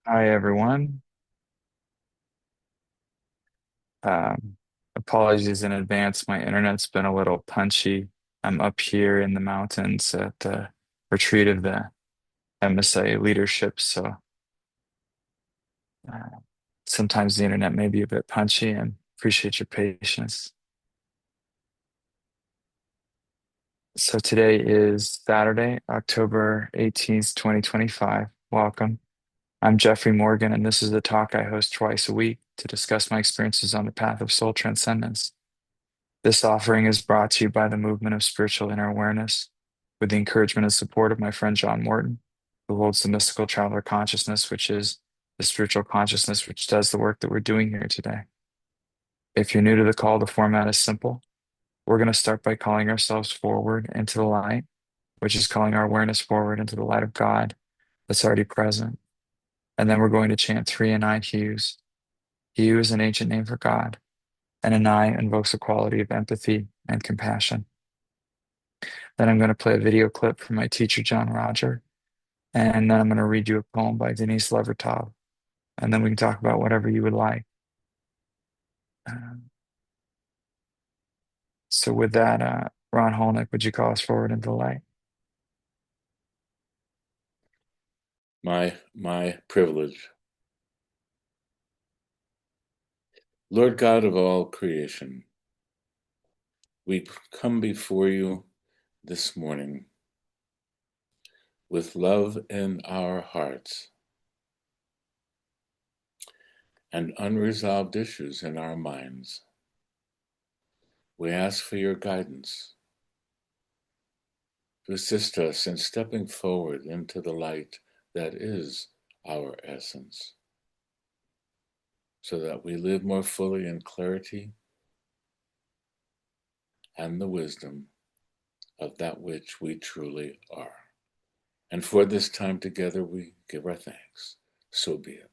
Hi, everyone. Um, Apologies in advance. My internet's been a little punchy. I'm up here in the mountains at the retreat of the MSA leadership, so uh, sometimes the internet may be a bit punchy and appreciate your patience. So today is Saturday, October 18th, 2025. Welcome. I'm Jeffrey Morgan, and this is the talk I host twice a week to discuss my experiences on the path of soul transcendence. This offering is brought to you by the movement of spiritual inner awareness with the encouragement and support of my friend John Morton, who holds the mystical traveler consciousness, which is the spiritual consciousness which does the work that we're doing here today. If you're new to the call, the format is simple. We're going to start by calling ourselves forward into the light, which is calling our awareness forward into the light of God that's already present. And then we're going to chant three Anai hues. Hu is an ancient name for God, and Anai invokes a quality of empathy and compassion. Then I'm going to play a video clip from my teacher, John Roger. And then I'm going to read you a poem by Denise Levertov. And then we can talk about whatever you would like. Um, so with that, Ron Holnick, would you call us forward into the light? My privilege. Lord God of all creation, we come before you this morning with love in our hearts and unresolved issues in our minds. We ask for your guidance to assist us in stepping forward into the light that is our essence, so that we live more fully in clarity and the wisdom of that which we truly are. And for this time together, we give our thanks. So be it.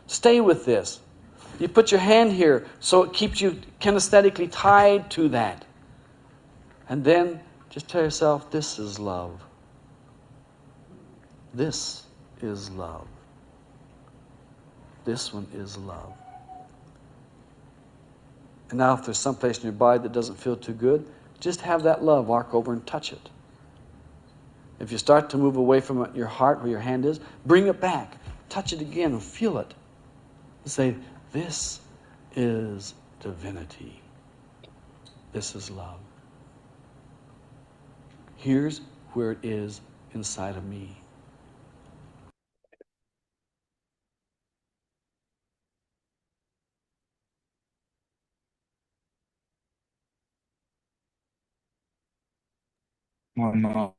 Stay with this. You put your hand here so it keeps you kinesthetically tied to that. And then just tell yourself, this is love. This is love. This one is love. And now if there's some place in your body that doesn't feel too good, just have that love walk over and touch it. If you start to move away from your heart where your hand is, bring it back. Touch it again and feel it. And say, this is divinity. This is love. Here's where it is inside of me. One moment.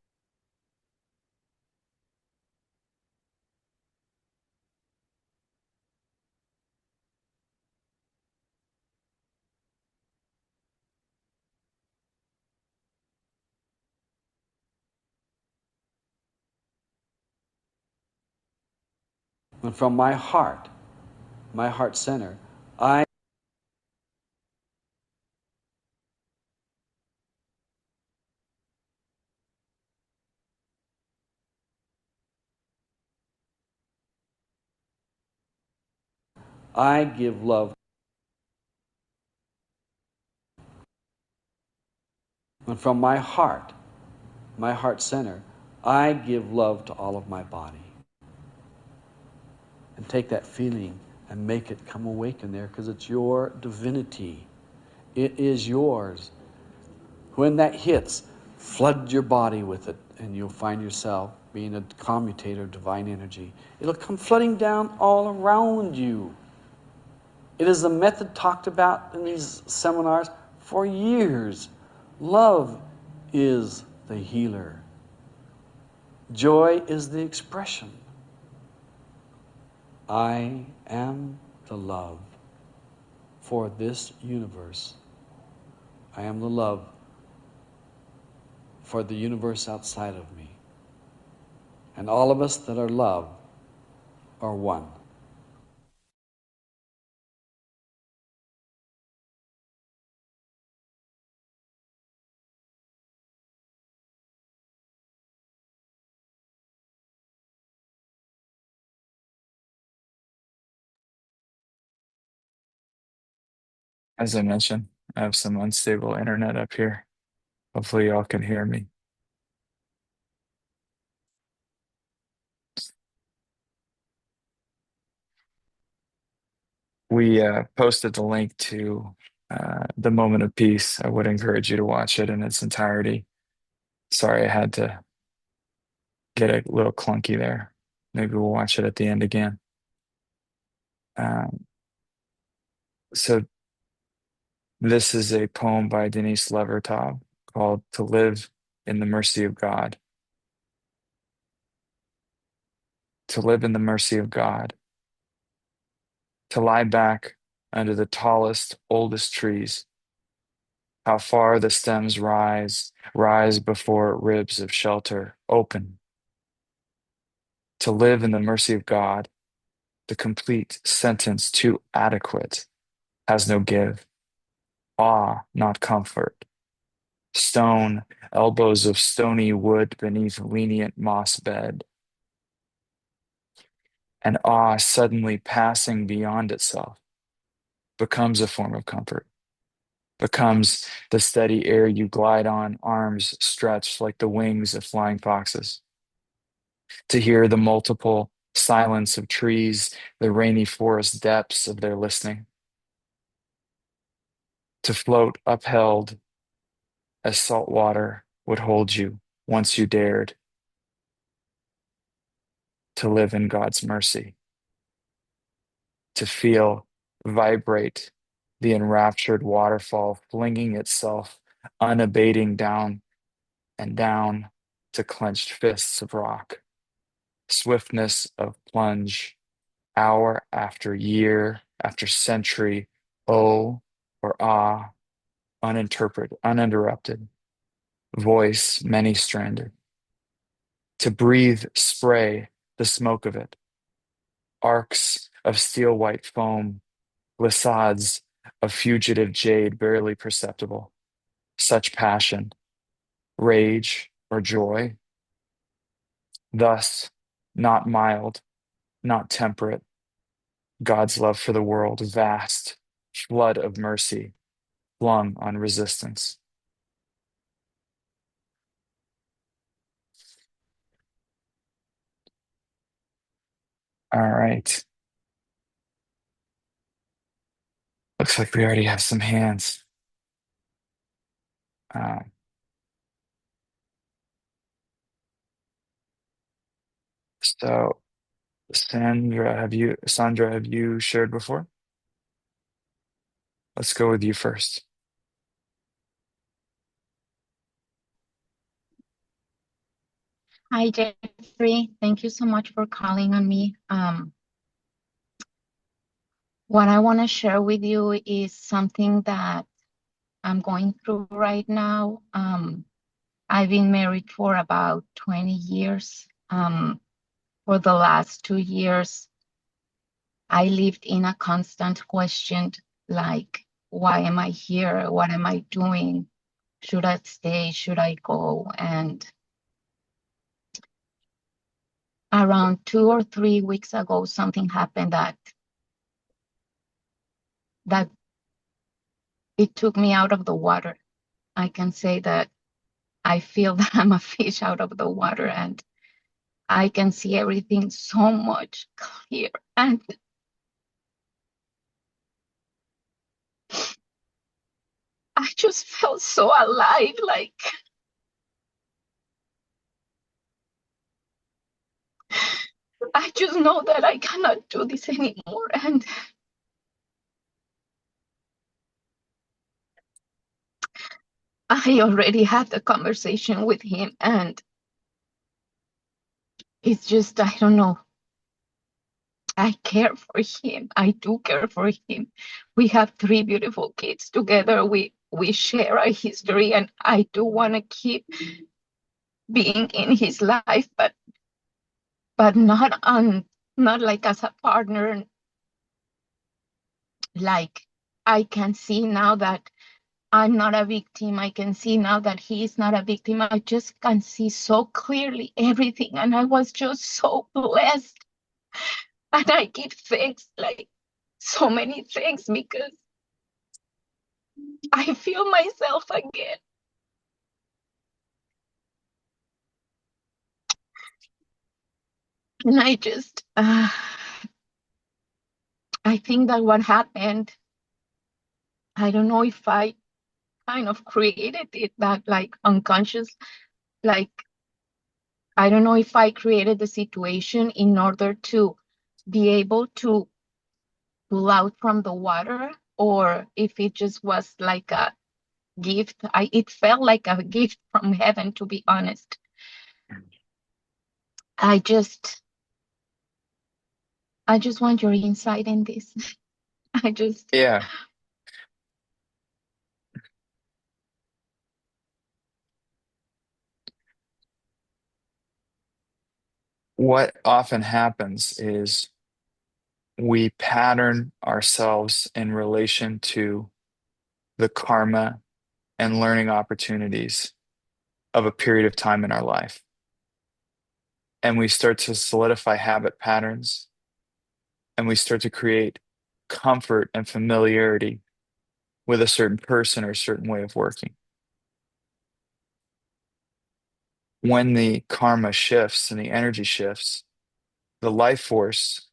And from my heart center, I I give love. And from my heart center, I give love to all of my body. And take that feeling and make it come awaken there, because it's your divinity. It is yours. When that hits, flood your body with it, and you'll find yourself being a commutator of divine energy. It'll come flooding down all around you. It is the method talked about in these seminars for years. Love is the healer. Joy is the expression. I am the love for this universe. I am the love for the universe outside of me. And all of us that are love are one. As I mentioned, I have some unstable internet up here. Hopefully, y'all can hear me. We posted the link to The Moment of Peace. I would encourage you to watch it in its entirety. Sorry, I had to get a little clunky there. Maybe we'll watch it at the end again. Um, so, this is a poem by Denise Levertov called To Live in the Mercy of God. To live in the mercy of God. To lie back under the tallest, oldest trees. How far the stems rise before ribs of shelter open. To live in the mercy of God, the complete sentence too adequate, has no give, awe, not comfort. Stone, elbows of stony wood beneath lenient moss bed. And awe suddenly passing beyond itself becomes a form of comfort, becomes the steady air you glide on, arms stretched like the wings of flying foxes. To hear the multiple silence of trees, the rainy forest depths of their listening. To float upheld as salt water would hold you once you dared to live in God's mercy. To feel vibrate the enraptured waterfall flinging itself unabating down and down to clenched fists of rock. Swiftness of plunge, hour after year after century, oh or ah, uninterrupted, voice many stranded. To breathe spray, the smoke of it, arcs of steel white foam, glissades of fugitive jade barely perceptible. Such passion, rage, or joy, thus not mild, not temperate, God's love for the world, vast, flood of mercy, flung on resistance. All right. Looks like we already have some hands. Uh, so, Sandra, have you shared before? Let's go with you first. Hi, Jeffrey. Thank you so much for calling on me. What I want to share with you is something that I'm going through right now. I've been married for about 20 years. For the last 2 years, I lived in a constant question like, why am I here? What am I doing? Should I stay? Should I go? And around 2 or 3 weeks ago, something happened that that it took me out of the water. I can say that I feel that I'm a fish out of the water, and I can see everything so much clear. And I just felt so alive. Like, I just know that I cannot do this anymore. And I already had the conversation with him, and it's just, I don't know. I care for him. I do care for him. We have three beautiful kids together. We share a history, and I do want to keep being in his life, but not like as a partner. Like, I can see now that I'm not a victim. I can see now that he is not a victim. I just can see so clearly everything, and I was just so blessed. And I give thanks, like so many thanks, because I feel myself again. And I think that what happened, I don't know if I kind of created it, that like unconscious, like, I don't know if I created the situation in order to be able to pull out from the water, or if it just was like a gift. It felt like a gift from heaven, to be honest. I just, I just want your insight in this. I just, Yeah. What often happens is we pattern ourselves in relation to the karma and learning opportunities of a period of time in our life. And we start to solidify habit patterns, and we start to create comfort and familiarity with a certain person or a certain way of working. When the karma shifts and the energy shifts, the life force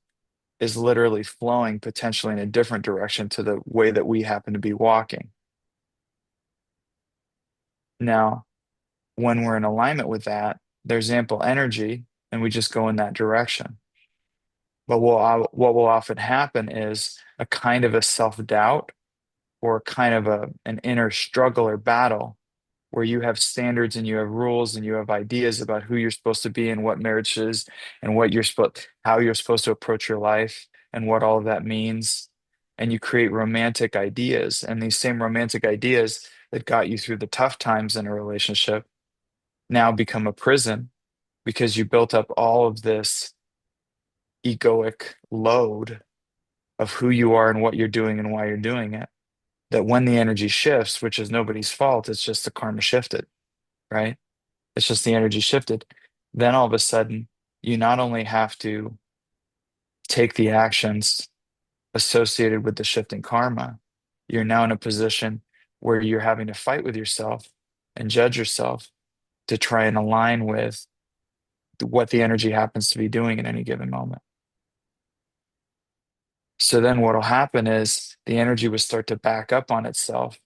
is literally flowing potentially in a different direction to the way that we happen to be walking. Now, when we're in alignment with that, there's ample energy and we just go in that direction. But what will often happen is a kind of a self-doubt or kind of an inner struggle or battle where you have standards and you have rules and you have ideas about who you're supposed to be and what marriage is and how you're supposed to approach your life and what all of that means. And you create romantic ideas, and these same romantic ideas that got you through the tough times in a relationship now become a prison because you built up all of this egoic load of who you are and what you're doing and why you're doing it. That when the energy shifts, which is nobody's fault, it's just the karma shifted, right? It's just the energy shifted. Then all of a sudden, you not only have to take the actions associated with the shifting karma, you're now in a position where you're having to fight with yourself and judge yourself to try and align with what the energy happens to be doing in any given moment. So then what'll happen is the energy will start to back up on itself.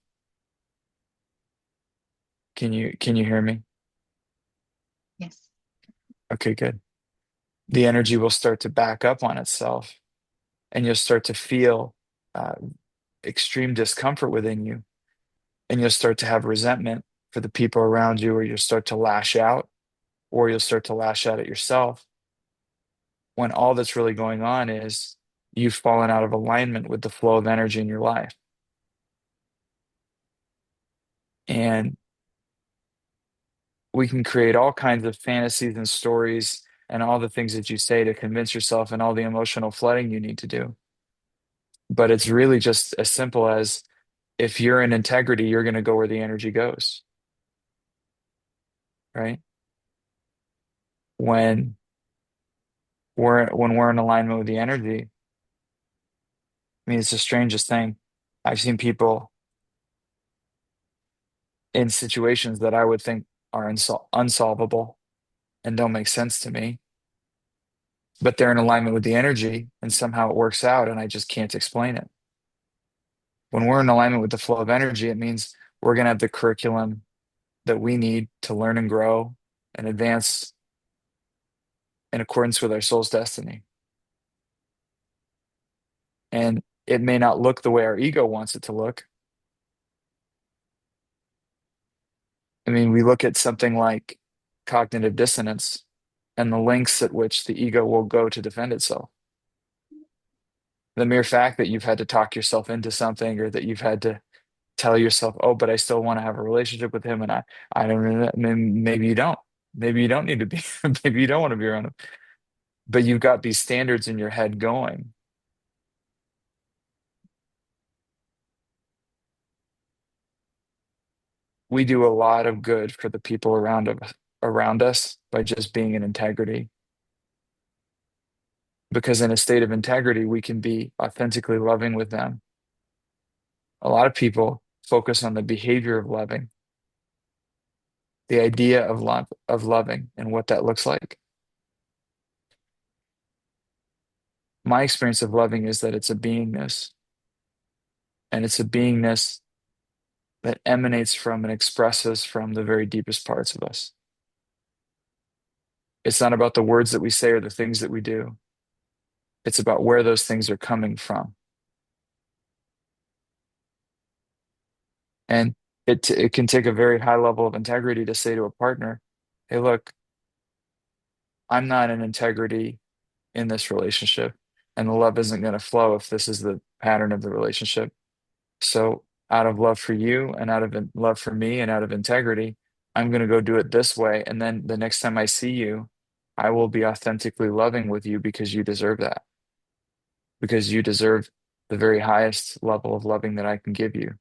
Can you hear me? yes. Okay, good. The energy will start to back up on itself, and you'll start to feel uh, extreme discomfort within you, and you'll start to have resentment for the people around you, or you'll start to lash out, or you'll start to lash out at yourself when all that's really going on is you've fallen out of alignment with the flow of energy in your life. And we can create all kinds of fantasies and stories and all the things that you say to convince yourself and all the emotional flooding you need to do. But it's really just as simple as if you're in integrity, you're going to go where the energy goes, right? When when we're in alignment with the energy, I mean, it's the strangest thing. I've seen people in situations that I would think are unsolvable and don't make sense to me, but they're in alignment with the energy and somehow it works out and I just can't explain it. When we're in alignment with the flow of energy, it means we're going to have the curriculum that we need to learn and grow and advance in accordance with our soul's destiny. And it may not look the way our ego wants it to look. I mean, we look at something like cognitive dissonance and the lengths at which the ego will go to defend itself. The mere fact that you've had to talk yourself into something or that you've had to tell yourself, oh, but I still want to have a relationship with him. And I don't know, maybe you don't. Maybe you don't need to be, maybe you don't want to be around him. But you've got these standards in your head going. We do a lot of good for the people around us by just being in integrity. Because in a state of integrity, we can be authentically loving with them. A lot of people focus on the behavior of loving, the idea of loving and what that looks like. My experience of loving is that it's a beingness, and it's a beingness that emanates from and expresses from the very deepest parts of us. It's not about the words that we say or the things that we do. It's about where those things are coming from. And it can take a very high level of integrity to say to a partner, hey, look, I'm not in integrity in this relationship, and the love isn't going to flow if this is the pattern of the relationship. So, out of love for you and out of love for me and out of integrity, I'm going to go do it this way. And then the next time I see you, I will be authentically loving with you because you deserve that, because you deserve the very highest level of loving that I can give you.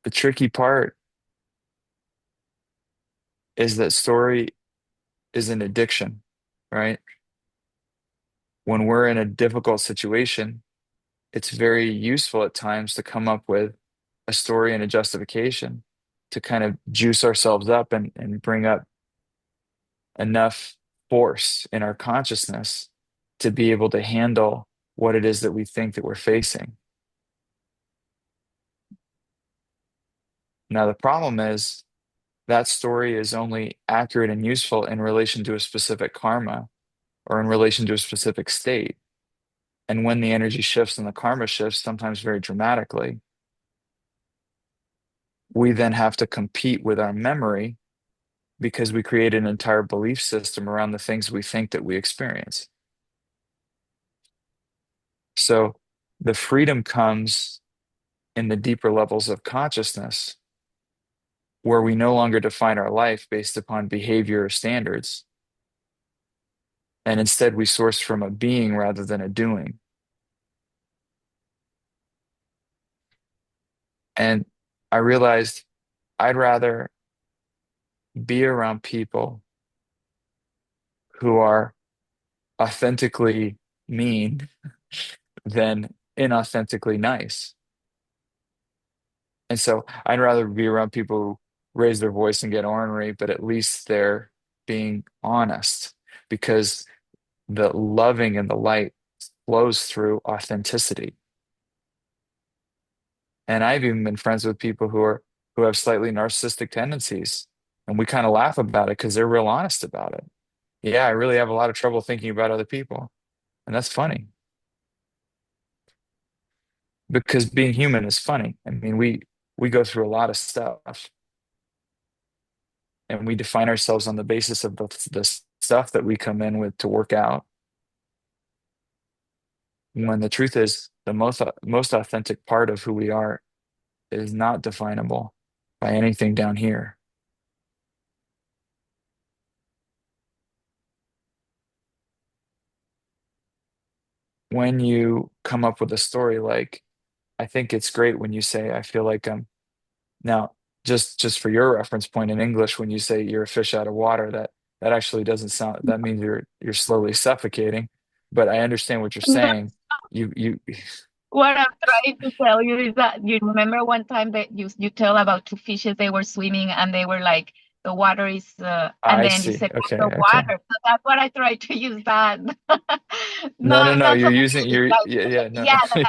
The tricky part is that story is an addiction, right? When we're in a difficult situation, it's very useful at times to come up with a story and a justification to kind of juice ourselves up and bring up enough force in our consciousness to be able to handle what it is that we think that we're facing. Now, the problem is that story is only accurate and useful in relation to a specific karma or in relation to a specific state. And when the energy shifts and the karma shifts, sometimes very dramatically, we then have to compete with our memory because we create an entire belief system around the things we think that we experience. So the freedom comes in the deeper levels of consciousness where we no longer define our life based upon behavior or standards. And instead, we source from a being rather than a doing. And I realized I'd rather be around people who are authentically mean than inauthentically nice. And so I'd rather be around people who raise their voice and get ornery, but at least they're being honest because the loving and the light flows through authenticity. And I've even been friends with people who have slightly narcissistic tendencies. And we kind of laugh about it because they're real honest about it. Yeah, I really have a lot of trouble thinking about other people. And that's funny because being human is funny. I mean, we go through a lot of stuff and we define ourselves on the basis of the stuff that we come in with to work out. When the truth is, the most authentic part of who we are is not definable by anything down here. When you come up with a story like, I think it's great when you say, I feel like I'm now just for your reference point in English, when you say you're a fish out of water, that actually doesn't sound, that means you're slowly suffocating. but I understand what you're No, saying. You what I'm trying to tell you is that you remember one time that you tell about two fishes, they were swimming and they were like, the water is, and I then you see. said, Okay, the okay. water. So that's what I tried to use that. No, no, Not no. not You're so much using it's you're like, yeah, yeah, no. yeah, like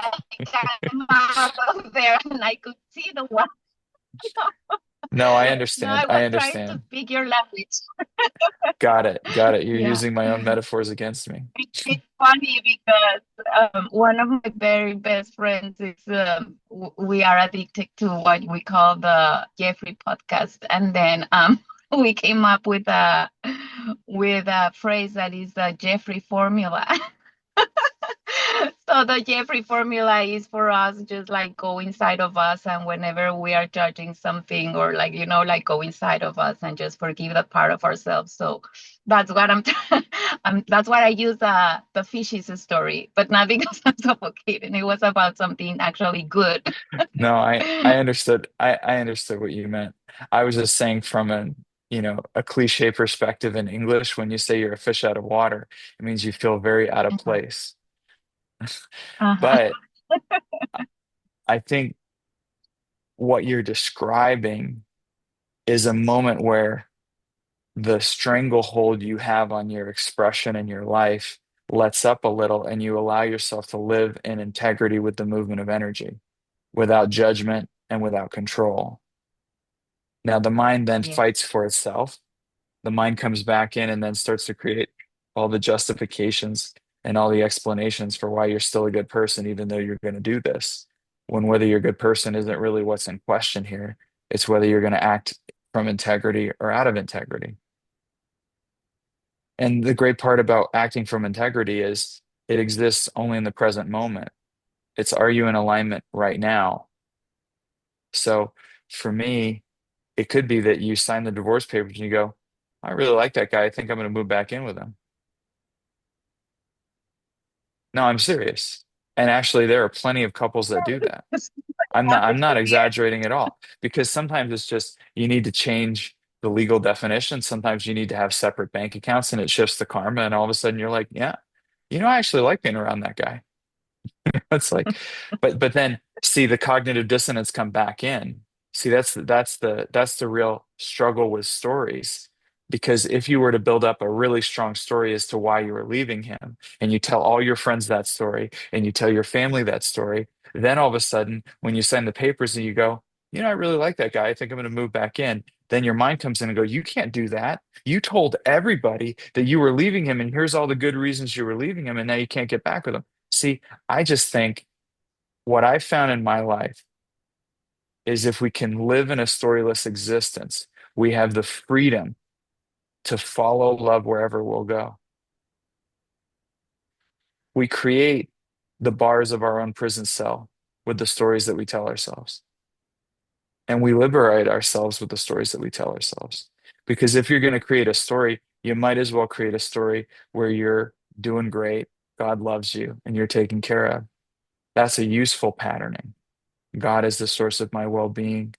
I'm out of there and I could see the water. No, I No, understand. I I was trying to understand. speak your language. Got it. Got it. You're Yeah. using my own metaphors against me. It's funny because one of my very best friends is we are addicted to what we call the Jeffrey podcast, and then we came up with a phrase that is the Jeffrey formula. So the Jeffrey formula is for us just like go inside of us, and whenever we are judging something or like like go inside of us and just forgive that part of ourselves. So that's what that's what I use the fishes story, but not because I'm suffocating. It was about something actually good. No, I understood. I understood what you meant. I was just saying from a cliche perspective in English, when you say you're a fish out of water, it means you feel very out of Uh-huh. place. Uh-huh. But I think what you're describing is a moment where the stranglehold you have on your expression in your life lets up a little and you allow yourself to live in integrity with the movement of energy without judgment and without control. Now, the mind then Yeah. fights for itself. The mind comes back in and then starts to create all the justifications and all the explanations for why you're still a good person, even though you're going to do this. When whether you're a good person isn't really what's in question here. It's whether you're going to act from integrity or out of integrity. And the great part about acting from integrity is it exists only in the present moment. It's are you in alignment right now? So for me, it could be that you sign the divorce papers and you go, I really like that guy. I think I'm going to move back in with him. No, I'm serious. And actually, there are plenty of couples that do that. I'm not Yeah. exaggerating at all because sometimes it's just you need to change the legal definition. Sometimes you need to have separate bank accounts and it shifts the karma. And all of a sudden you're like, yeah, I actually like being around that guy. It's like, but then see the cognitive dissonance come back in. See, that's the real struggle with stories. Because if you were to build up a really strong story as to why you were leaving him, and you tell all your friends that story, and you tell your family that story, then all of a sudden, when you sign the papers and you go, I really like that guy. I think I'm going to move back in. Then your mind comes in and go, you can't do that. You told everybody that you were leaving him, and here's all the good reasons you were leaving him, and now you can't get back with him. See, I just think what I found in my life is if we can live in a storyless existence, we have the freedom to follow love wherever we'll go. We create the bars of our own prison cell with the stories that we tell ourselves. And we liberate ourselves with the stories that we tell ourselves. Because if you're going to create a story, you might as well create a story where you're doing great, God loves you, and you're taken care of. That's a useful patterning. God is the source of my well-being.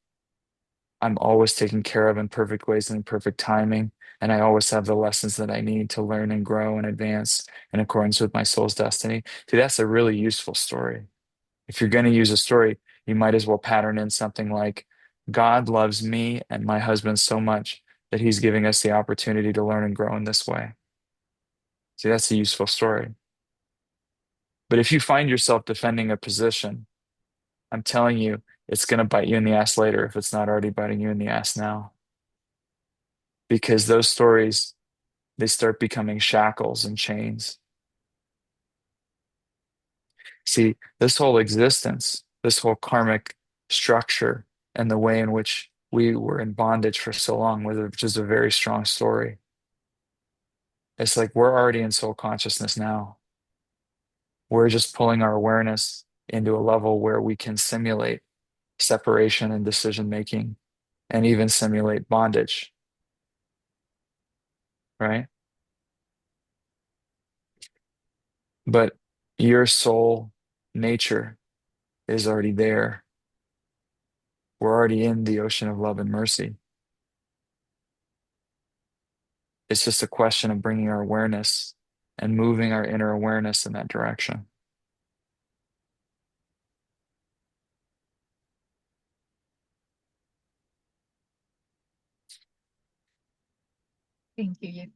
I'm always taken care of in perfect ways and in perfect timing. And I always have the lessons that I need to learn and grow and advance in accordance with my soul's destiny. See, that's a really useful story. If you're going to use a story, you might as well pattern in something like, God loves me and my husband so much that he's giving us the opportunity to learn and grow in this way. See, that's a useful story. But if you find yourself defending a position, I'm telling you, it's going to bite you in the ass later if it's not already biting you in the ass now. Because those stories, they start becoming shackles and chains. See, this whole existence, this whole karmic structure, and the way in which we were in bondage for so long, which is a very strong story. It's like we're already in soul consciousness now. We're just pulling our awareness into a level where we can simulate separation and decision making and even simulate bondage, right? But your soul nature is already there. We're already in the ocean of love and mercy. It's just a question of bringing our awareness and moving our inner awareness in that direction. Thank you.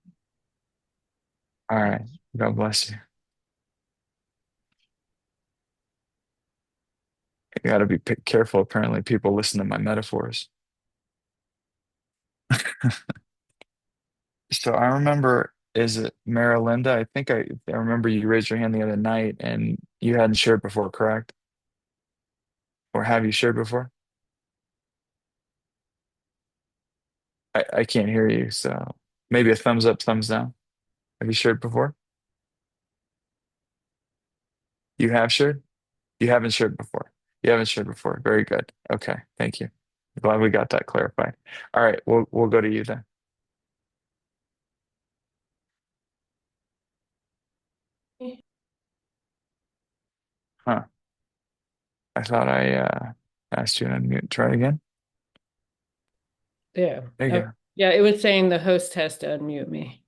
All right. God bless you. You got to be careful. Apparently, people listen to my metaphors. So I remember, is it Marilinda? I think I remember you raised your hand the other night and you hadn't shared before, correct? Or have you shared before? I can't hear you, so maybe a thumbs up, thumbs down. Have you shared before? You have shared? You haven't shared before. You haven't shared before. Very good. Okay, thank you. Glad we got that clarified. All right, we'll go to you then. Huh. I thought I asked you to unmute. Try again. There. There you Oh, go. yeah, it was saying the host has to unmute me.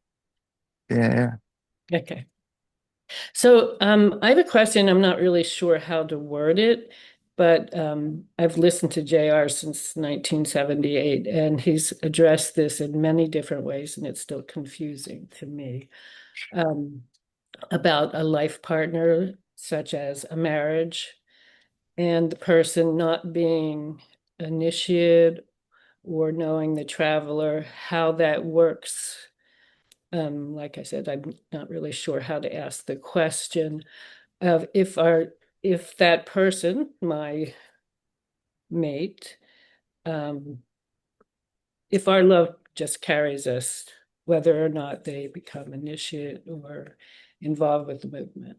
Yeah, yeah. Okay. So I have a question. I'm not really sure how to word it, but I've listened to JR since 1978, and he's addressed this in many different ways, and it's still confusing to me. Um, about a life partner, such as a marriage, and the person not being initiate or knowing the traveler, how that works. Like I said, I'm not really sure how to ask the question of if that person, my mate, um, if our love just carries us, whether or not they become initiate or involved with the movement,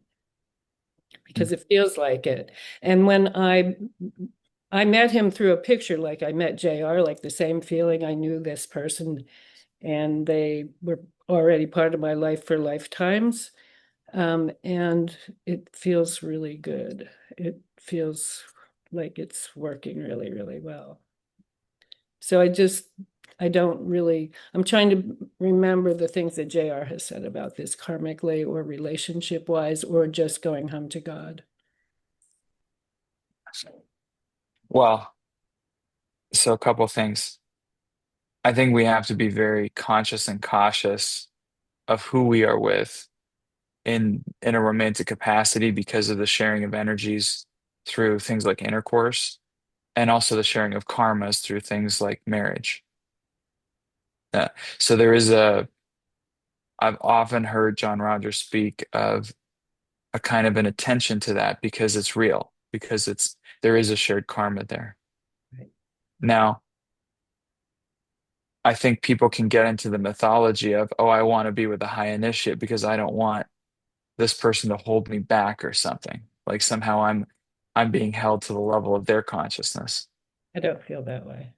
because it feels like it. And when I met him through a picture, like I met JR, like the same feeling. I knew this person and they were already part of my life for lifetimes. And it feels really good. It feels like it's working really, really well. So I don't really, I'm trying to remember the things that JR has said about this karmically or relationship wise, or just going home to God. Well, so a couple things. I think we have to be very conscious and cautious of who we are with in a romantic capacity because of the sharing of energies through things like intercourse and also the sharing of karmas through things like marriage. Uh, so I've often heard John Rogers speak of a kind of an attention to that because it's real, because there is a shared karma there. Right. Now, I think people can get into the mythology of, oh, I want to be with a high initiate because I don't want this person to hold me back or something. Like somehow I'm being held to the level of their consciousness. I don't feel that way.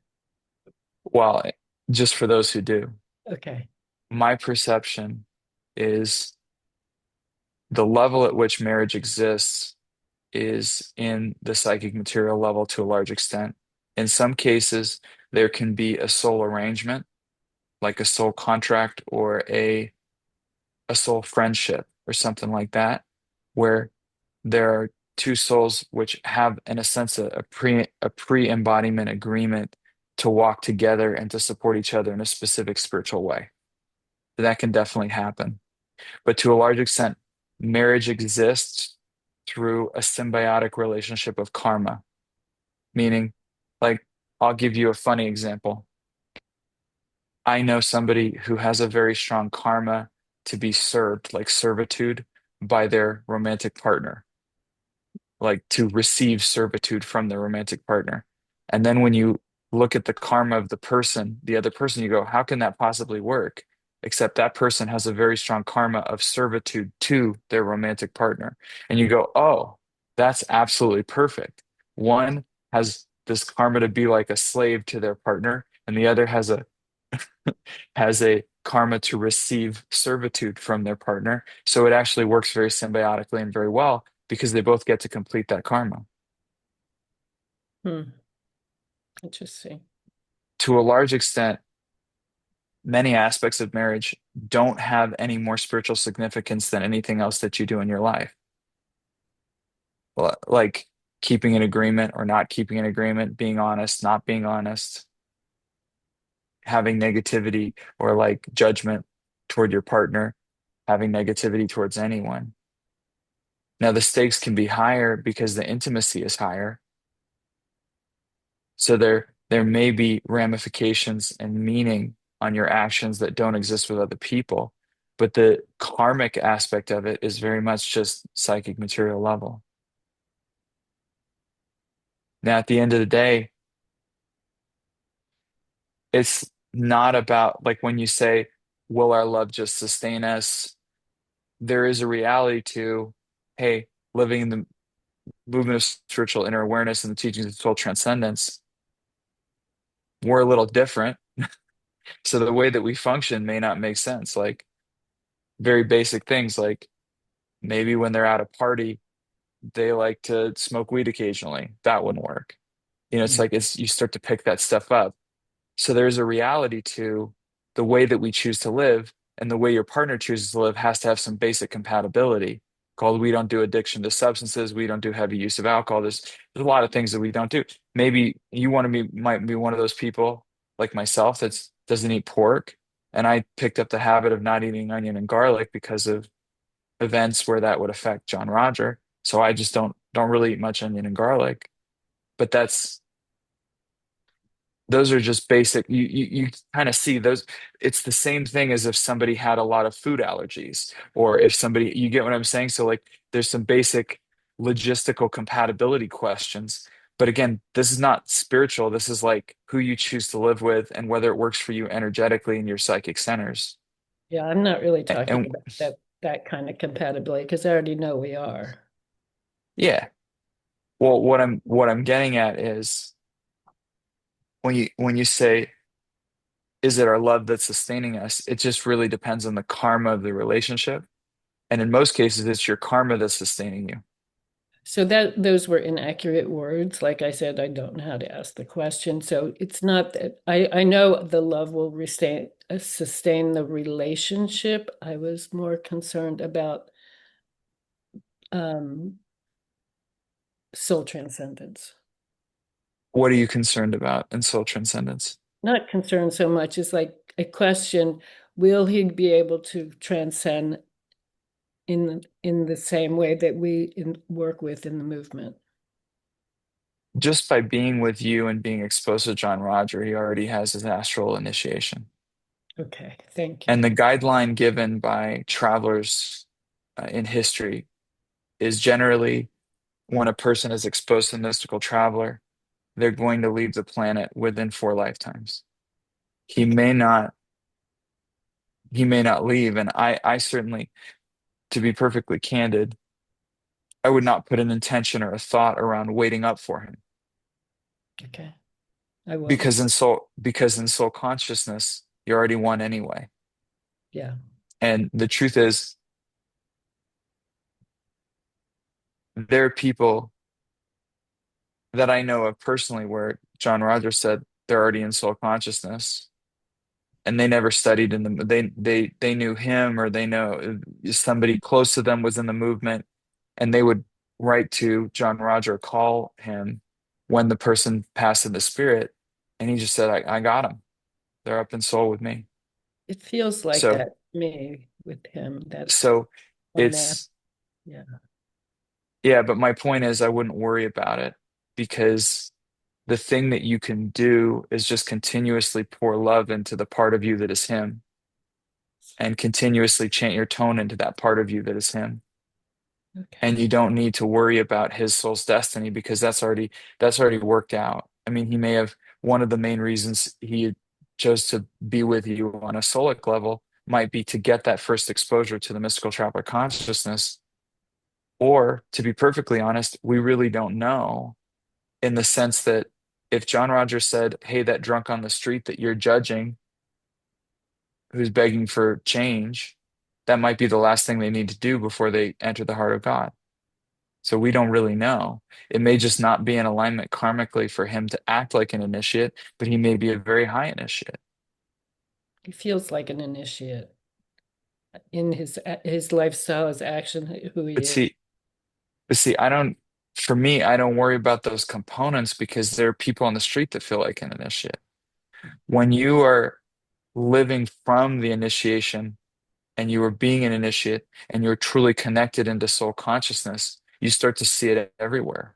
Well, just for those who do, Okay. my perception is the level at which marriage exists is in the psychic material level to a large extent. In some cases, there can be a soul arrangement, like a soul contract or a soul friendship or something like that, where there are two souls which have, in a sense, a pre-embodiment agreement to walk together and to support each other in a specific spiritual way. That can definitely happen. But to a large extent, marriage exists through a symbiotic relationship of karma, meaning, like, I'll give you a funny example. I know somebody who has a very strong karma to be served, like servitude, by their romantic partner, like to receive servitude from their romantic partner. And then when you look at the karma of the other person, you go, how can that possibly work? Except that person has a very strong karma of servitude to their romantic partner. And you go, oh, that's absolutely perfect. One has this karma to be like a slave to their partner, and the other has a karma to receive servitude from their partner. So it actually works very symbiotically and very well because they both get to complete that karma. Hmm. Interesting. To a large extent, many aspects of marriage don't have any more spiritual significance than anything else that you do in your life. Like keeping an agreement or not keeping an agreement, being honest, not being honest, having negativity or like judgment toward your partner, having negativity towards anyone. Now, the stakes can be higher because the intimacy is higher. So there may be ramifications and meaning on your actions that don't exist with other people. But the karmic aspect of it is very much just psychic material level. Now, at the end of the day, it's not about like when you say, will our love just sustain us? There is a reality to, hey, living in the movement of spiritual inner awareness and the teachings of soul transcendence, we're a little different. So the way that we function may not make sense. Like very basic things, like maybe when they're at a party, they like to smoke weed occasionally. That wouldn't work. It's Mm. like it's you start to pick that stuff up. So there's a reality to the way that we choose to live, and the way your partner chooses to live has to have some basic compatibility. Called we don't do addiction to substances, we don't do heavy use of alcohol. There's a lot of things that we don't do. Maybe you want to be might be one of those people like myself that doesn't eat pork, and I picked up the habit of not eating onion and garlic because of events where that would affect John Roger. So I just don't really eat much onion and garlic. But those are just basic. You kind of see those. It's the same thing as if somebody had a lot of food allergies, or if somebody, you get what I'm saying? So like there's some basic logistical compatibility questions. But again, this is not spiritual. This is like who you choose to live with and whether it works for you energetically in your psychic centers. Yeah, I'm not really talking And about that kind of compatibility because I already know we are. yeah, well, what I'm getting at is when you say, is it our love that's sustaining us? It just really depends on the karma of the relationship. And in most cases, it's your karma that's sustaining you. So that those were inaccurate words. Like I said, I don't know how to ask the question. So it's not that I know the love will sustain the relationship. I was more concerned about um, soul transcendence. What are you concerned about in soul transcendence? Not concerned so much as like a question, will he be able to transcend in the same way that work with in the movement? Just by being with you and being exposed to John Roger, he already has his astral initiation. Okay, thank And you. the guideline given by travelers in history is generally when a person is exposed to a mystical traveler, they're going to leave the planet within 4 lifetimes. He Okay. may not, he may not leave. And I certainly, to be perfectly candid, I would not put an intention or a thought around waiting up for him. Okay, I won't. Because in soul consciousness, you already won anyway. Yeah. And the truth is, there are people that I know of personally where John Rogers said they're already in soul consciousness and they never studied in the they knew him or they know somebody close to them was in the movement and they would write to John Roger, call him when the person passed in the spirit, and he just said, I got them. They're up in soul with me. It feels like So that to me with him that so on that. it's Yeah. yeah, but my point is I wouldn't worry about it because the thing that you can do is just continuously pour love into the part of you that is him and continuously chant your tone into that part of you that is him. Okay. And you don't need to worry about his soul's destiny because that's already worked out. I mean, he may have one of the main reasons he chose to be with you on a soulic level might be to get that first exposure to the mystical traveler consciousness. Or to be perfectly honest, we really don't know in the sense that if John Rogers said, hey, that drunk on the street that you're judging who's begging for change, that might be the last thing they need to do before they enter the heart of God. So we don't really know. It may just not be in alignment karmically for him to act like an initiate, but he may be a very high initiate. He feels like an initiate in his lifestyle, his action, who he But is. see, I don't, for me, I don't worry about those components because there are people on the street that feel like an initiate. When you are living from the initiation and you are being an initiate and you're truly connected into soul consciousness, you start to see it everywhere.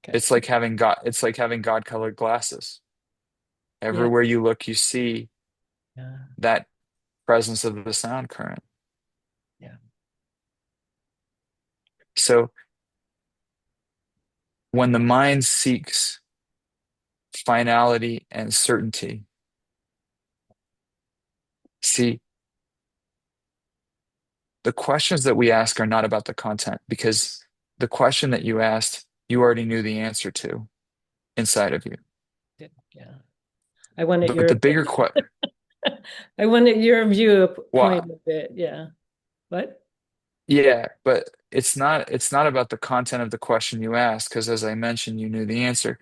Okay. It's like having God colored glasses. Yeah. Everywhere you look, you see Yeah. that presence of the sound current. Yeah. So when the mind seeks finality and certainty, see, the questions that we ask are not about the content because the question that you asked, you already knew the answer to inside of you. Yeah. I wanted But your the bigger opinion. question, I wanted your well, viewpoint of it. Yeah. What? yeah, but it's not about the content of the question you asked, because as I mentioned, you knew the answer.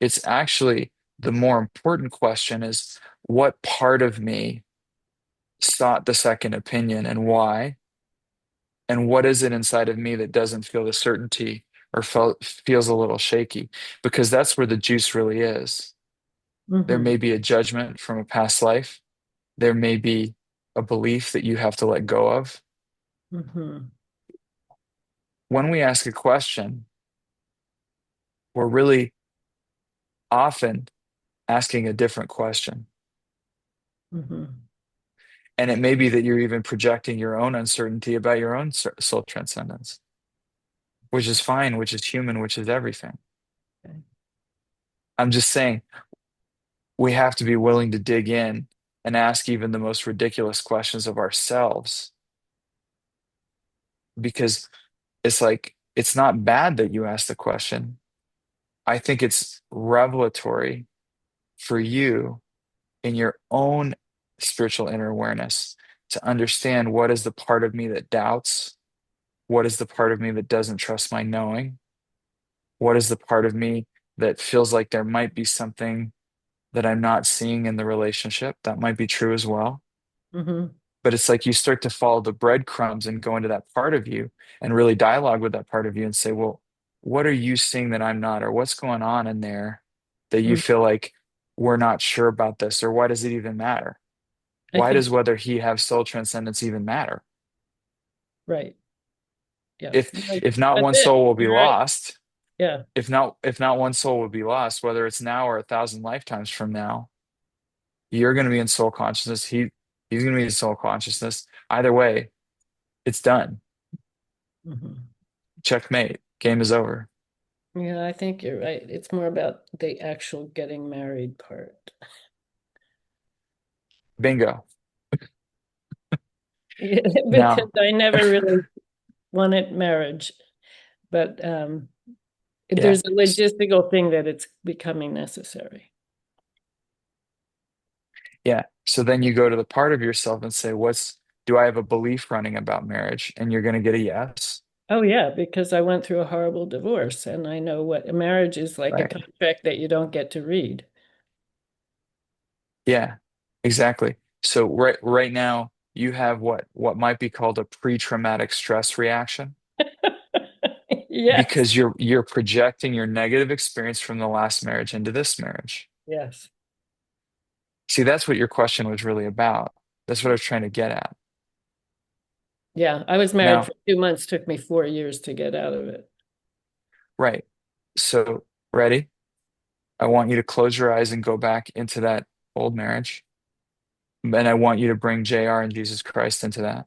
It's actually the more important question is what part of me sought the second opinion and why? And what is it inside of me that doesn't feel the certainty or feels a little shaky? Because that's where the juice really is. There Mm-hmm. may be a judgment from a past life. There may be a belief that you have to let go of. Mm-hmm. When we ask a question, we're really often asking a different question. Mm-hmm. And it may be that you're even projecting your own uncertainty about your own soul transcendence, which is fine, which is human, which is everything. Okay. I'm just saying we have to be willing to dig in and ask even the most ridiculous questions of ourselves because it's like, it's not bad that you ask the question. I think it's revelatory for you in your own spiritual inner awareness to understand what is the part of me that doubts, what is the part of me that doesn't trust my knowing, what is the part of me that feels like there might be something that I'm not seeing in the relationship. That might be true as well. Mm-hmm. But it's like you start to follow the breadcrumbs and go into that part of you and really dialogue with that part of you and say, well, what are you seeing that I'm not? Or what's going on in there that you Mm-hmm. feel like we're not sure about this? Or why does it even matter? I Why think does whether he have soul transcendence even matter? right. Yeah. If not That's one it. soul will be You're right. lost, Yeah. if not one soul will be lost, whether it's now or 1,000 lifetimes from now, you're going to be in soul consciousness. He's going to be in soul consciousness. Either way, it's done. Mm-hmm. Checkmate. Game is over. Yeah, I think you're right. It's more about the actual getting married part. Bingo. Yeah, because Now, I never really wanted marriage, but yeah, there's a logistical thing that it's becoming necessary. yeah. So then you go to the part of yourself and say, do I have a belief running about marriage? And you're going to get a yes. Oh yeah, because I went through a horrible divorce and I know what a marriage is like a Right. contract that you don't get to read. Yeah, exactly. So right now you have what might be called a pre-traumatic stress reaction Yes. because you're projecting your negative experience from the last marriage into this marriage. Yes. See, that's what your question was really about. That's what I was trying to get at. Yeah, I was married Now, for 2 months, took me 4 years to get out of it. right. So, ready? I want you to close your eyes and go back into that old marriage. And I want you to bring JR and Jesus Christ into that.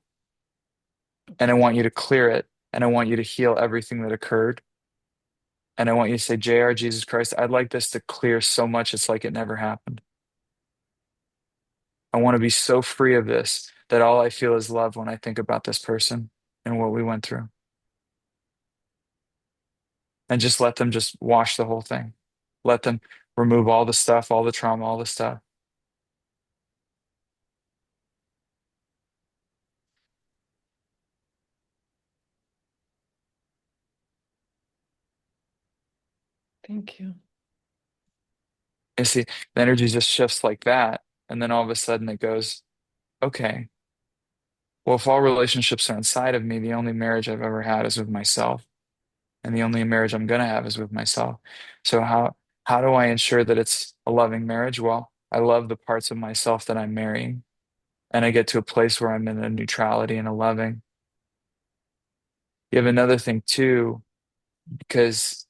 And I want you to clear it. And I want you to heal everything that occurred. And I want you to say, JR, Jesus Christ, I'd like this to clear so much it's like it never happened. I want to be so free of this that all I feel is love when I think about this person and what we went through. And just let them just wash the whole thing. Let them remove all the stuff, all the trauma, all the stuff. Thank you. And see, the energy just shifts like that. And then all of a sudden it goes, okay, well, if all relationships are inside of me, the only marriage I've ever had is with myself. And the only marriage I'm gonna have is with myself. So how do I ensure that it's a loving marriage? Well, I love the parts of myself that I'm marrying, and I get to a place where I'm in a neutrality and a loving. You have another thing too, because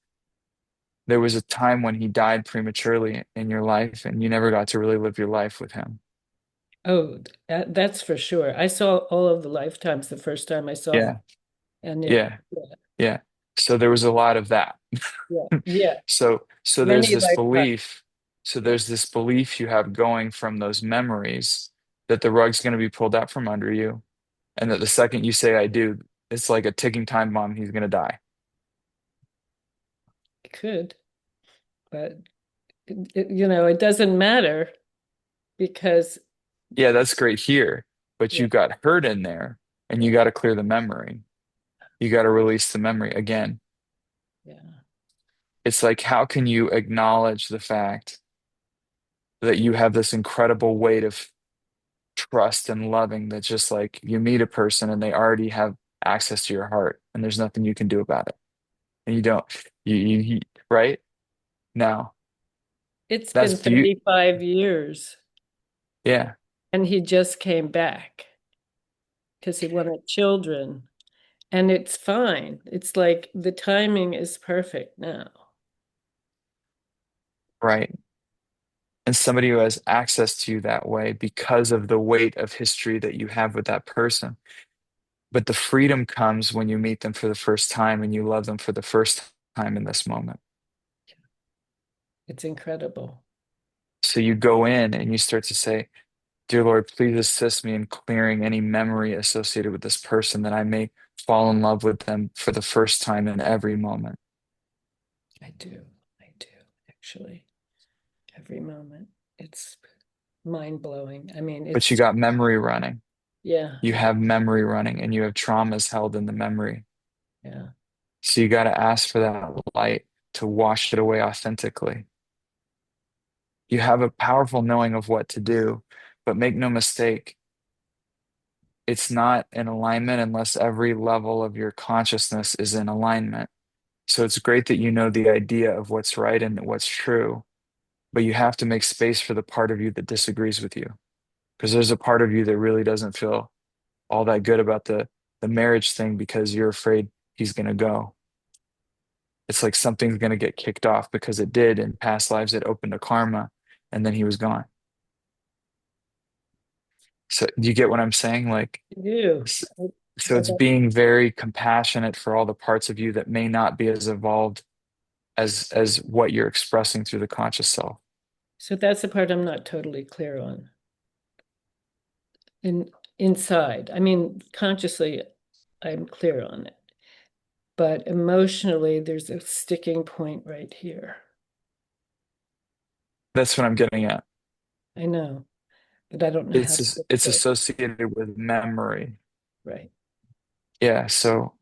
there was a time when he died prematurely in your life, and you never got to really live your life with him. Oh, that's for sure. I saw all of the lifetimes the first time I saw him, Yeah, and yeah, yeah, yeah. So there was a lot of that. yeah, yeah. So there's Many this lifetimes. belief, so Yeah, there's this belief you have going from those memories that the rug's going to be pulled out from under you, and that the second you say I do, it's like a ticking time bomb, he's going to die. it could, but it doesn't matter because Yeah, that's great here, but yeah, you got hurt in there, and you yeah, got to clear the memory. You got to release the memory again. yeah. It's like, how can you acknowledge the fact that you have this incredible weight of trust and loving that just like you meet a person and they already have access to your heart and there's nothing you can do about it. And you don't, right? Now, It's that's been beauty. 35 years, Yeah, and he just came back because he wanted children, and it's fine. It's like the timing is perfect now. right. And somebody who has access to you that way because of the weight of history that you have with that person. But the freedom comes when you meet them for the first time and you love them for the first time in this moment. It's incredible. So you go in and you start to say, Dear Lord, please assist me in clearing any memory associated with this person that I may fall in love with them for the first time in every moment. I do. I do, actually. Every moment. It's mind blowing. I mean, But you it's, got memory running. yeah, You I, have memory running and you have traumas held in the memory. yeah. So you got to ask for that light to wash it away authentically. You have a powerful knowing of what to do, but make no mistake, it's not in alignment unless every level of your consciousness is in alignment. So it's great that you know the idea of what's right and what's true, but you have to make space for the part of you that disagrees with you. Because there's a part of you that really doesn't feel all that good about the marriage thing because you're afraid he's going to go. It's like something's going to get kicked off because it did in past lives. It opened a karma and then he was gone. So do you get what I'm saying? Like, I do. s- I, so it's being very compassionate for all the parts of you that may not be as evolved as what you're expressing through the conscious self. so that's the part I'm not totally clear on. Inside. I mean, consciously, I'm clear on it, but emotionally, there's a sticking point right here. That's what I'm getting at. I know, but I don't know how to It's fix it. associated with memory. Right. Yeah, so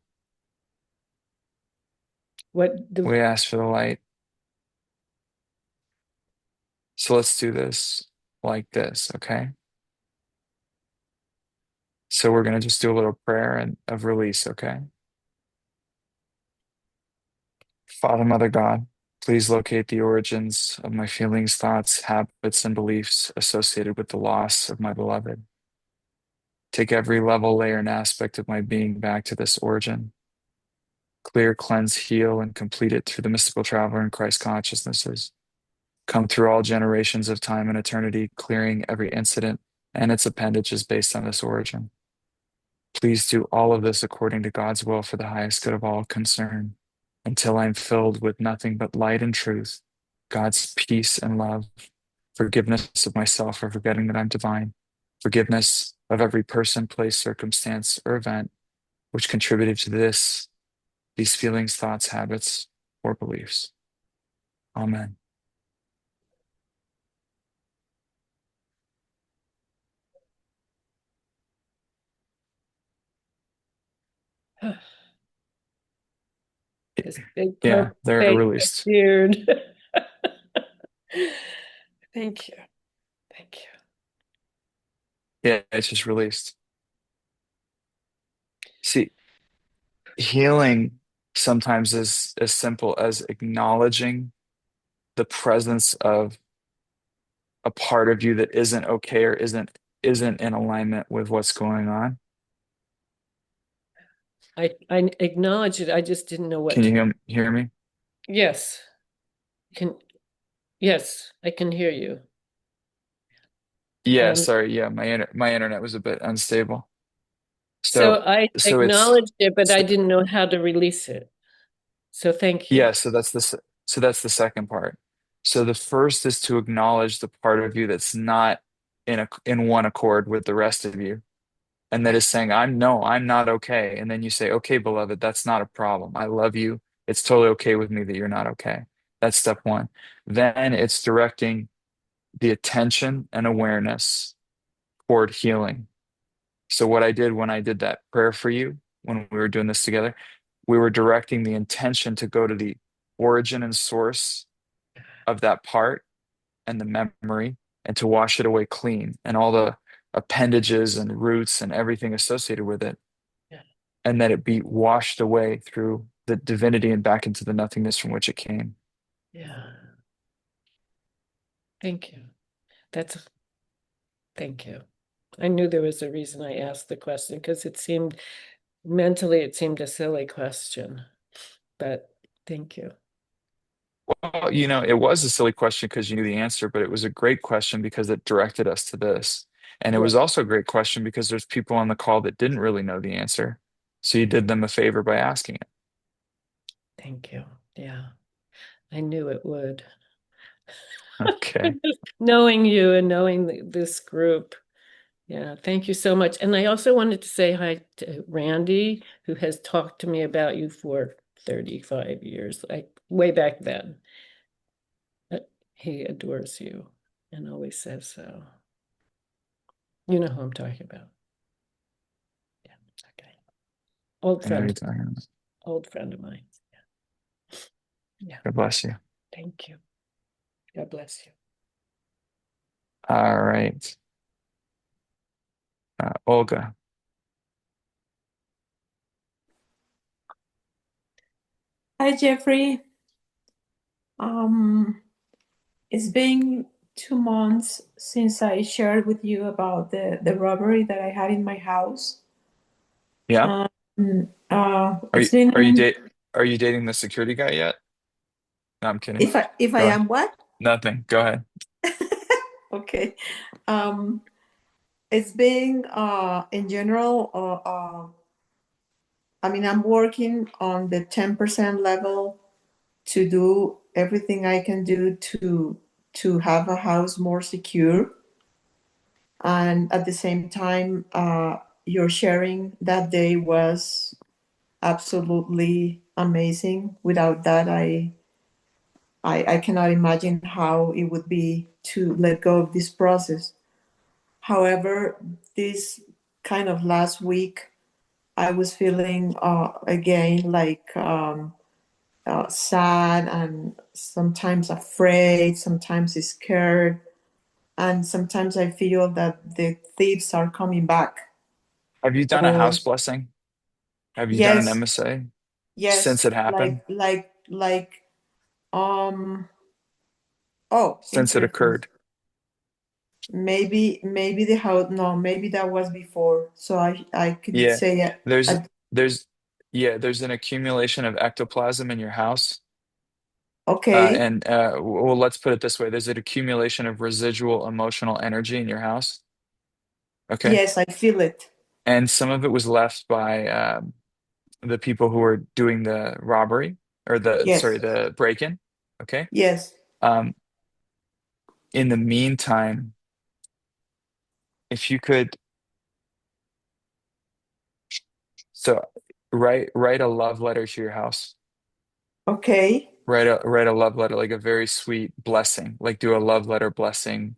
What the we ask for the light. So let's do this like this, okay? So we're going to just do a little prayer and of release, okay? Father, Mother God, please locate the origins of my feelings, thoughts, habits, and beliefs associated with the loss of my beloved. Take every level, layer, and aspect of my being back to this origin. Clear, cleanse, heal, and complete it through the mystical traveler and Christ consciousnesses. Come through all generations of time and eternity, clearing every incident and its appendages based on this origin. Please do all of this according to God's will for the highest good of all concerned, until I am filled with nothing but light and truth, God's peace and love, forgiveness of myself for forgetting that I'm divine, forgiveness of every person, place, circumstance, or event which contributed to these feelings, thoughts, habits, or beliefs. Amen. this big Yeah, purple they're face released. appeared. Thank you. Thank you. Yeah, it's just released. See, healing sometimes is as simple as acknowledging the presence of a part of you that isn't okay or isn't in alignment with what's going on. I acknowledge it. I just didn't know what Can you to. hear me? Yes. Can yes, I can hear you. Yeah, Um, sorry. Yeah, my internet was a bit unstable. so So I so it's acknowledged it, but I so, didn't know how to release it. So thank you. yeah, so that's the second part. So the first is to acknowledge the part of you that's not in one accord with the rest of you, and that is saying, I'm no, I'm not okay. And then you say, okay, beloved, that's not a problem. I love you. It's totally okay with me that you're not okay. That's step one. Then it's directing the attention and awareness toward healing. So what I did when I did that prayer for you, when we were doing this together, we were directing the intention to go to the origin and source of that part and the memory and to wash it away clean and all the appendages and roots and everything associated with it, Yeah. and that it be washed away through the divinity and back into the nothingness from which it came. Yeah. Thank you. That's thank you. I knew there was a reason I asked the question because it seemed mentally it seemed a silly question, but thank you. Well, it was a silly question because you knew the answer, but it was a great question because it directed us to this. And it Yeah, was also a great question because there's people on the call that didn't really know the answer. So you did them a favor by asking it. thank you. Yeah, I knew it would. Okay. Knowing you and knowing this group. Yeah, thank you so much. And I also wanted to say hi to Randy, who has talked to me about you for 35 years, like way back then. He adores you and always says so. You know who I'm talking about. Yeah, okay. Old I know you're friend, talking about. old friend of mine. Yeah, God bless you. thank you. God bless you. All right. Olga. Hi, Jeffrey. Um, it's been 2 months since I shared with you about the robbery that I had in my house. Yeah. Um, Are it's you been are you date are you dating the security guy yet? No, I'm kidding. if I Go ahead. am what? Nothing. Go ahead. Okay. Um, it's been in general. I mean, I'm working on the 10% level to do everything I can do to have a house more secure. And at the same time, your sharing that day was absolutely amazing. Without that, I cannot imagine how it would be to let go of this process. However, this kind of last week, I was feeling again like sad and sometimes afraid, sometimes scared, and sometimes I feel that the thieves are coming back. Have you done a Or house blessing? Have you done an yes, MSA yes, since it happened? um oh, Since it interesting. occurred? Maybe the house, no, maybe that was before. So I could Yeah. say There's there's yeah, there's an accumulation of ectoplasm in your house. okay. And well, let's put it this way. There's an accumulation of residual emotional energy in your house. Okay. Yes, I feel it. And some of it was left by the people who were doing the robbery or Yes. the break-in. Okay. Yes. Um, in the meantime, if you could, so write a love letter to your house. Okay. Write a love letter, like a very sweet blessing. Like do a love letter blessing.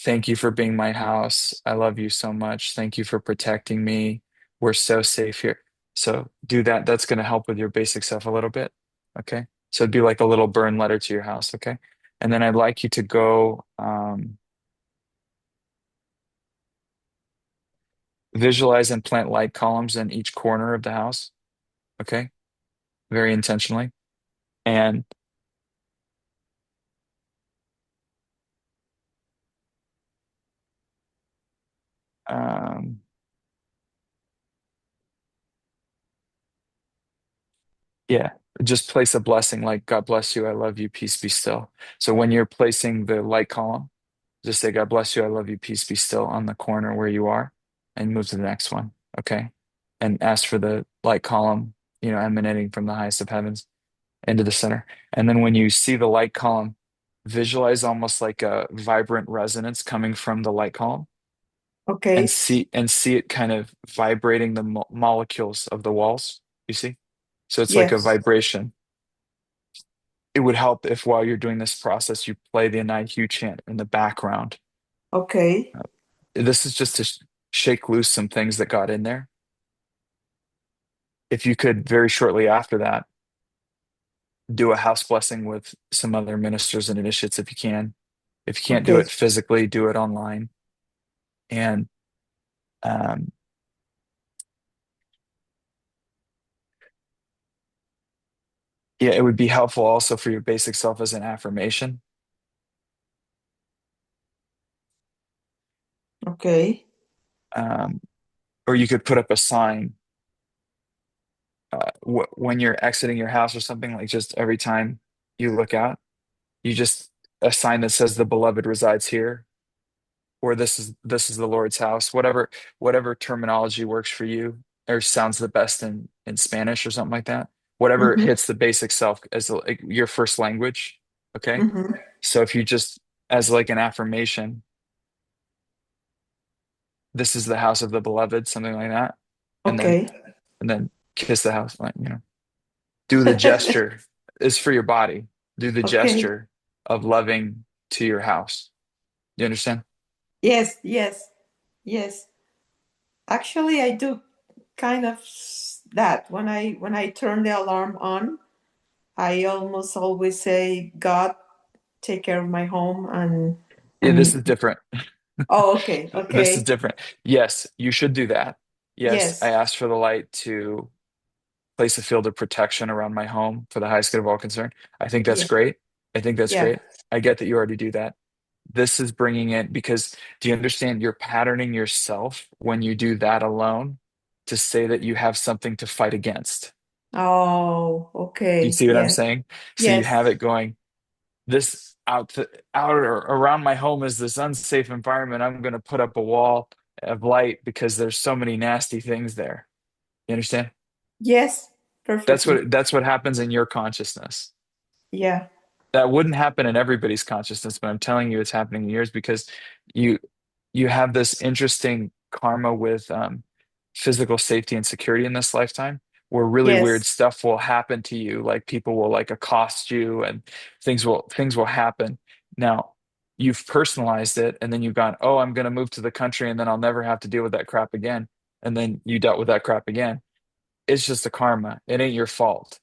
Thank you for being my house. I love you so much. Thank you for protecting me. We're so safe here. So do that. That's going to help with your basic stuff a little bit. Okay. So it'd be like a little burn letter to your house. Okay. And then I'd like you to go, Visualize and plant light columns in each corner of the house. Okay. Very intentionally. And um, yeah, just place a blessing like, God bless you, I love you, peace be still. So when you're placing the light column, just say, God bless you, I love you, peace be still on the corner where you are, and move to the next one. Okay. And ask for the light column, emanating from the highest of heavens into the center. And then when you see the light column, visualize almost like a vibrant resonance coming from the light column, and Okay. see it kind of vibrating the molecules of the walls. You see? So it's like a Yes. vibration. It would help if while you're doing this process, you play the Hue chant in the background. Okay. This is just to shake loose some things that got in there. If you could very shortly after that, do a house blessing with some other ministers and initiates if you can. If you can't do Okay. it physically, do it online. And um, yeah, it would be helpful also for your basic self as an affirmation. Okay. Um, or you could put up a sign when you're exiting your house or something, like just every time you look out, you just a sign that says the beloved resides here, or this is the Lord's house, whatever terminology works for you or sounds the best in Spanish or something like that. Whatever Mm-hmm. hits the basic self as like your first language. Okay. Mm-hmm. So if you just as like an affirmation, this is the house of the beloved, something like that, and then Okay. kiss the house, like do the gesture is for your body. Do the Okay. gesture of loving to your house. You understand? Yes, yes, yes. Actually, I do kind of that when I turn the alarm on, I almost always say, God, take care of my home Yeah, this is and different. oh, okay, This is okay. different. Yes, you should do that. Yes, I Yes, asked for the light to place a field of protection around my home for the highest good of all concerned. I think that's yeah, great. I think that's yeah. great. I get that you already do that. This is bringing it because do you understand you're patterning yourself when you do that alone to say that you have something to fight against? Oh, Do you okay. see what I'm Yes, saying? So you have yes, it going, this out or around my home is this unsafe environment. I'm going to put up a wall of light because there's so many nasty things there. You understand? yes, perfectly. That's what happens in your consciousness. Yeah, That wouldn't happen in everybody's consciousness, but I'm telling you it's happening in yours because you you have this interesting karma with physical safety and security in this lifetime where really weird yes, stuff will happen to you, like people will like accost you and things will happen. Now you've personalized it and then you've gone, oh, I'm going to move to the country and then I'll never have to deal with that crap again, and then you dealt with that crap again. It's just a karma. It ain't your fault.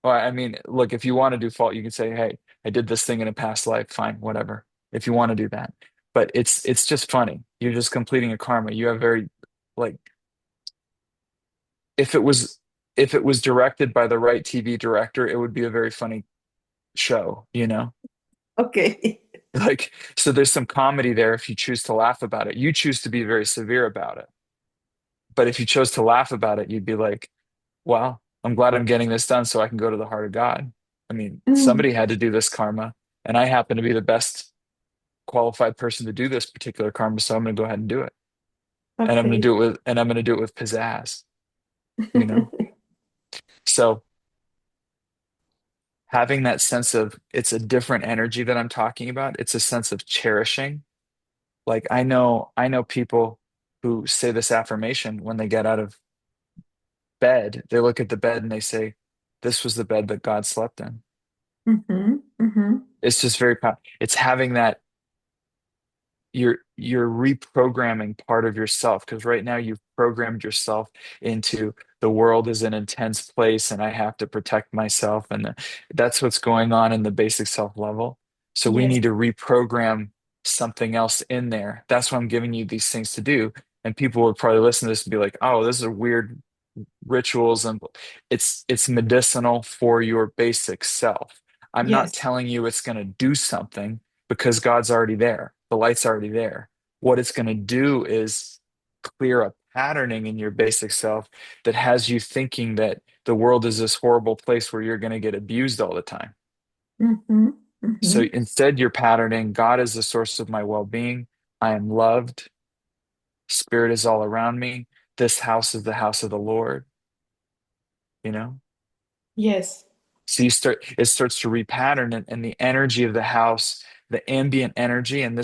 Well, I mean, look, if you want to do fault, you can say, "Hey, I did this thing in a past life." Fine, whatever. If you want to do that, but it's just funny. You're just completing a karma. You have very like if it was if it was directed by the right TV director, it would be a very funny show, you know? okay. Like, so there's some comedy there if you choose to laugh about it. You choose to be very severe about it. But if you chose to laugh about it, you'd be like, well, I'm glad I'm getting this done so I can go to the heart of God. I mean, Mm, somebody had to do this karma, and I happen to be the best qualified person to do this particular karma, so I'm going to go ahead and do it. okay. And I'm going to do it with pizzazz, you know? So having that sense of it's a different energy that I'm talking about. It's a sense of cherishing. Like I know people who say this affirmation when they get out of bed. They look at the bed and they say, "This was the bed that God slept in." Mm-hmm, mm-hmm. It's just very powerful. It's having that you're reprogramming part of yourself because right now you've programmed yourself into the world is an intense place and I have to protect myself, and that's what's going on in the basic self level. So we Yes, need to reprogram something else in there. That's why I'm giving you these things to do And people would probably listen to this and be like, oh, this is weird rituals, and it's medicinal for your basic self. I'm not Yes. telling you it's going to do something because God's already there. The light's already there. What it's going to do is clear a patterning in your basic self that has you thinking that the world is this horrible place where you're going to get abused all the time. Mm-hmm. So Mm-hmm. instead, you're patterning God is the source of my well-being. I am loved. Spirit is all around me. This house is the house of the Lord, you know? Yes. So it starts to repattern, and the energy of the house, the ambient energy, and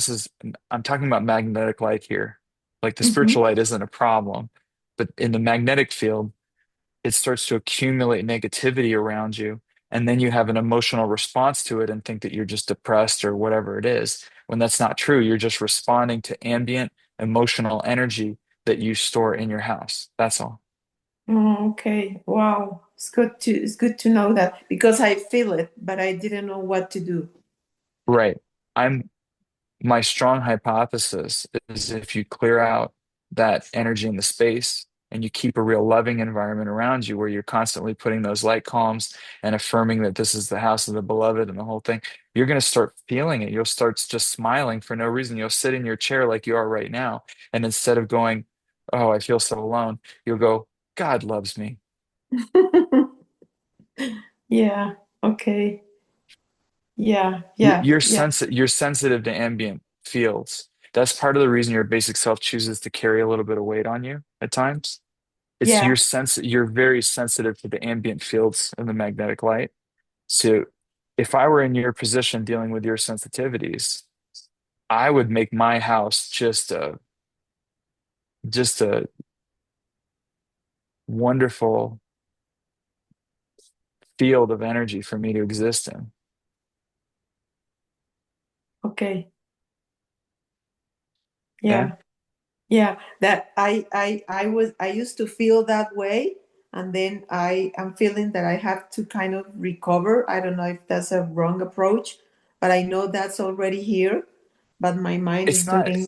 I'm talking about magnetic light here. Like the Mm-hmm. spiritual light isn't a problem, but in the magnetic field, it starts to accumulate negativity around you. And then you have an emotional response to it and think that you're just depressed or whatever it is, when that's not true. You're just responding to ambient emotional energy that you store in your house. That's all. Oh, okay. Wow. It's good to know that because I feel it, but I didn't know what to do. Right. I'm My strong hypothesis is if you clear out that energy in the space and you keep a real loving environment around you where you're constantly putting those light columns and affirming that this is the house of the beloved and the whole thing, you're going to start feeling it. You'll start just smiling for no reason. You'll sit in your chair like you are right now. And instead of going, oh, I feel so alone, you'll go, God loves me. Yeah. Okay. Yeah. You're, Yeah. you're, Yeah. you're sensitive to ambient fields. That's part of the reason your basic self chooses to carry a little bit of weight on you at times. Yeah. You're very sensitive to the ambient fields and the magnetic light. So if I were in your position dealing with your sensitivities, I would make my house just a wonderful field of energy for me to exist in. Okay. Yeah. Yeah. Yeah. That I used to feel that way, and then I am feeling that I have to kind of recover. I don't know if that's a wrong approach, but I know that's already here, but my mind It's is not doing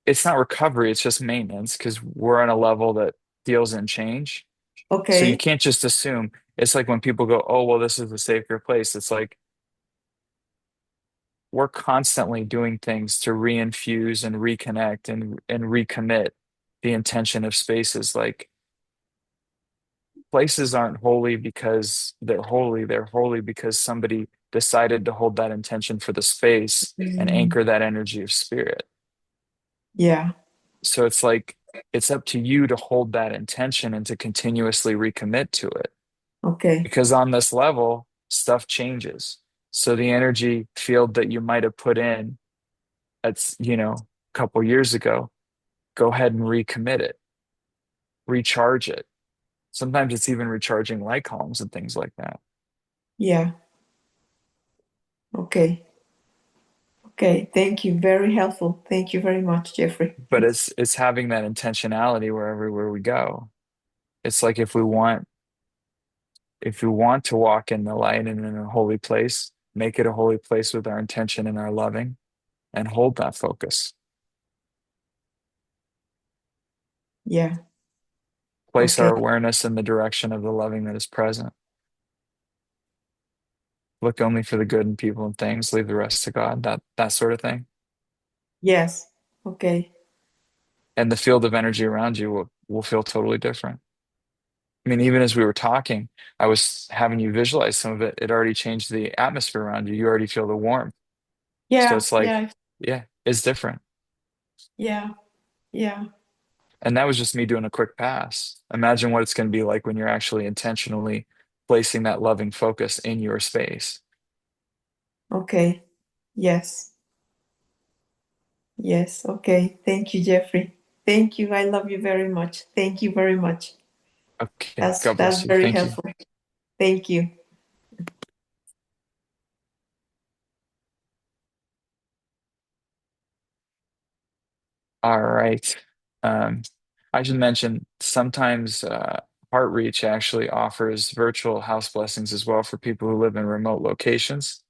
it's not recovery, it's just maintenance because we're on a level that deals in change. So you okay. can't just assume. It's like when people go, oh, well, this is a safer place. It's like we're constantly doing things to reinfuse and reconnect and recommit the intention of spaces. Like places aren't holy because they're holy because somebody decided to hold that intention for the space and Mm. anchor that energy of spirit. Yeah. So it's like it's up to you to hold that intention and to continuously recommit to it. Okay. Because on this level, stuff changes. So the energy field that you might have put in, a couple years ago, go ahead and recommit it, recharge it. Sometimes it's even recharging light columns and things like that. Yeah. Okay. Okay. Thank you. Very helpful. Thank you very much, Jeffrey. But it's having that intentionality wherever we go. It's like if we want to walk in the light and in a holy place, make it a holy place with our intention and our loving and hold that focus. Yeah. Place our Okay. awareness in the direction of the loving that is present. Look only for the good in people and things, leave the rest to God, that sort of thing. Yes. Okay. And the field of energy around you will feel totally different. I mean, even as we were talking, I was having you visualize some of it. It already changed the atmosphere around you. You already feel the warmth. So Yeah. it's like, Yeah. yeah, it's different. Yeah. Yeah. And that was just me doing a quick pass. Imagine what it's going to be like when you're actually intentionally placing that loving focus in your space. Okay. Yes. Yes. Okay. Thank you, Jeffrey. Thank you. I love you very much. Thank you very much. Okay, That's God that's bless you. very Thank you. helpful. Thank you. All right. Um, I should mention sometimes Heartreach actually offers virtual house blessings as well for people who live in remote locations.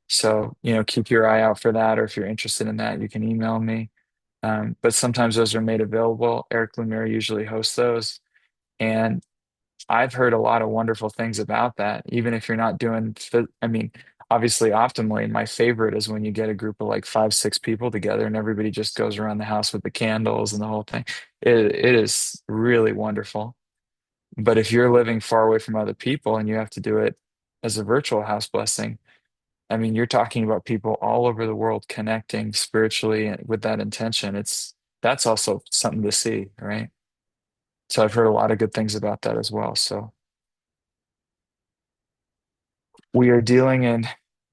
So, keep your eye out for that, or if you're interested in that, you can email me. But sometimes those are made available. Eric Lumiere usually hosts those. And I've heard a lot of wonderful things about that. Even if you're not doing, I mean, obviously, optimally, my favorite is when you get a group of like 5, 6 people together and everybody just goes around the house with the candles and the whole thing. It is really wonderful. But if you're living far away from other people and you have to do it as a virtual house blessing, I mean, you're talking about people all over the world connecting spiritually with that intention. That's also something to see, right? So I've heard a lot of good things about that as well. So we are dealing in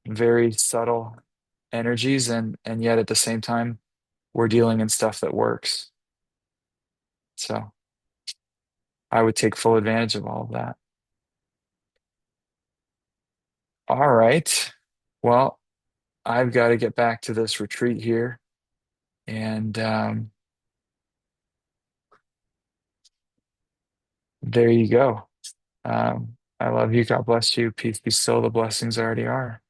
very subtle energies and yet at the same time we're dealing in stuff that works. So I would take full advantage of all of that. All right. Well, I've got to get back to this retreat here. And there you go. I love you. God bless you. Peace be still. The blessings already are.